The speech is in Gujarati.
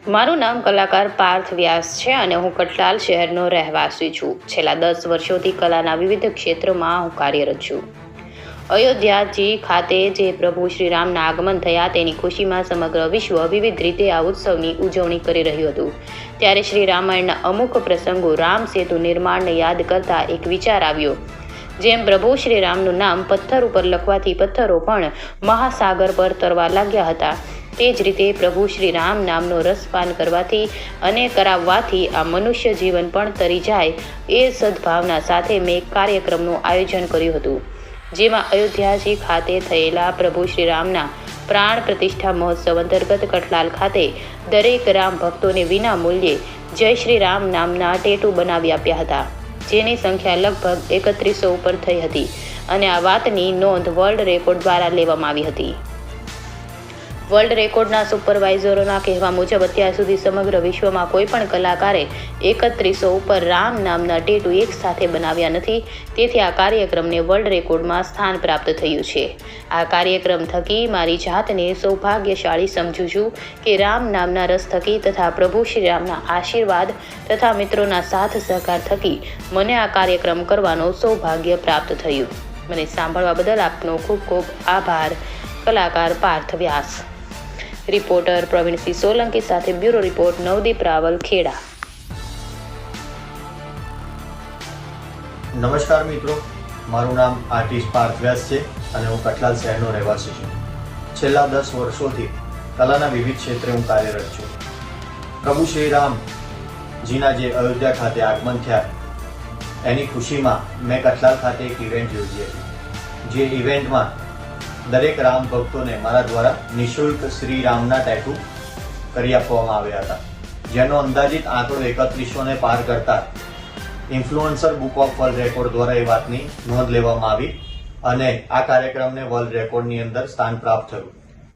મારું નામ કલાકાર પાર્થ વ્યાસ છે અને હું કટલાલ શહેરનો રહેવાસી છું. છેલ્લા 10 વર્ષોથી કલાના વિવિધ ક્ષેત્રમાં હું કાર્યરત છું. અયોધ્યાજી ખાતે જે પ્રભુ શ્રીરામના આગમન થયા તેની ખુશીમાં સમગ્ર વિશ્વ વિવિધ રીતે આ ઉત્સવની ઉજવણી કરી રહ્યું હતું. ત્યારે શ્રી રામાયણના અમુક પ્રસંગો રામ સેતુ નિર્માણને યાદ કરતા એક વિચાર આવ્યો. જેમ પ્રભુ શ્રીરામનું નામ પથ્થર ઉપર લખવાથી પથ્થરો પણ મહાસાગર પર તરવા લાગ્યા હતા, તે જ રીતે પ્રભુ શ્રીરામ નામનો રસપાન કરવાથી અને કરાવવાથી આ મનુષ્ય જીવન પણ તરી જાય એ સદભાવના સાથે મેં એક કાર્યક્રમનું આયોજન કર્યું હતું, જેમાં અયોધ્યાજી ખાતે થયેલા પ્રભુ શ્રીરામના પ્રાણ પ્રતિષ્ઠા મહોત્સવ અંતર્ગત કટલાલ ખાતે દરેક રામ ભક્તોને વિના મૂલ્યે જય શ્રી રામ નામના ટેટુ બનાવી આપ્યા હતા, જેની સંખ્યા લગભગ 3100 ઉપર થઈ હતી અને આ વાતની નોંધ વર્લ્ડ રેકોર્ડ દ્વારા લેવામાં આવી હતી. વર્લ્ડ રેકોર્ડના સુપરવાઇઝરોના કહેવા મુજબ અત્યાર સુધી સમગ્ર વિશ્વમાં કોઈ પણ કલાકારે 3100 ઉપર રામ નામના ટેટુ એક સાથે બનાવ્યા નથી. તેથી આ કાર્યક્રમને વર્લ્ડ રેકોર્ડમાં સ્થાન પ્રાપ્ત થયું છે. આ કાર્યક્રમ થકી મારી જાતને સૌભાગ્યશાળી સમજું છું કે રામ નામના રસ થકી તથા પ્રભુ શ્રીરામના આશીર્વાદ તથા મિત્રોના સાથ સહકાર થકી મને આ કાર્યક્રમ કરવાનો સૌભાગ્ય પ્રાપ્ત થયું. મને સાંભળવા બદલ આપનો ખૂબ ખૂબ આભાર. કલાકાર પાર્થ વ્યાસ. રિપોર્ટર પ્રવીણસિંહ સોલંકી સાથે બ્યુરો રિપોર્ટ, નવદીપ રાવલ, ખેડા. નમસ્કાર મિત્રો, મારું નામ આર્ટિસ્ટ પાર્થ વ્યાસ છે અને હું કટલાલ શહેરનો રહેવાસી છું. છેલ્લા 10 વર્ષોથી કલાના વિવિધ ક્ષેત્રે હું કાર્યરત છું. પ્રભુ શ્રીરામ જીના જે અયોધ્યા ખાતે આગમન થયા એની ખુશીમાં મેં કટલાલ ખાતે એક ઇવેન્ટ યોજી હતી. જે ઇવેન્ટમાં દરેક રામ ભક્તોને મારા દ્વારા નિઃશુલ્ક શ્રી રામના ટેટુ કરી આપવામાં આવ્યા હતા, જેનો અંદાજિત આંકડો 3100ને પાર કરતા influencer book of world record દ્વારા એ વાતની નોંધ લેવામાં આવી અને આ કાર્યક્રમને વર્લ્ડ રેકોર્ડની અંદર સ્થાન પ્રાપ્ત થયું.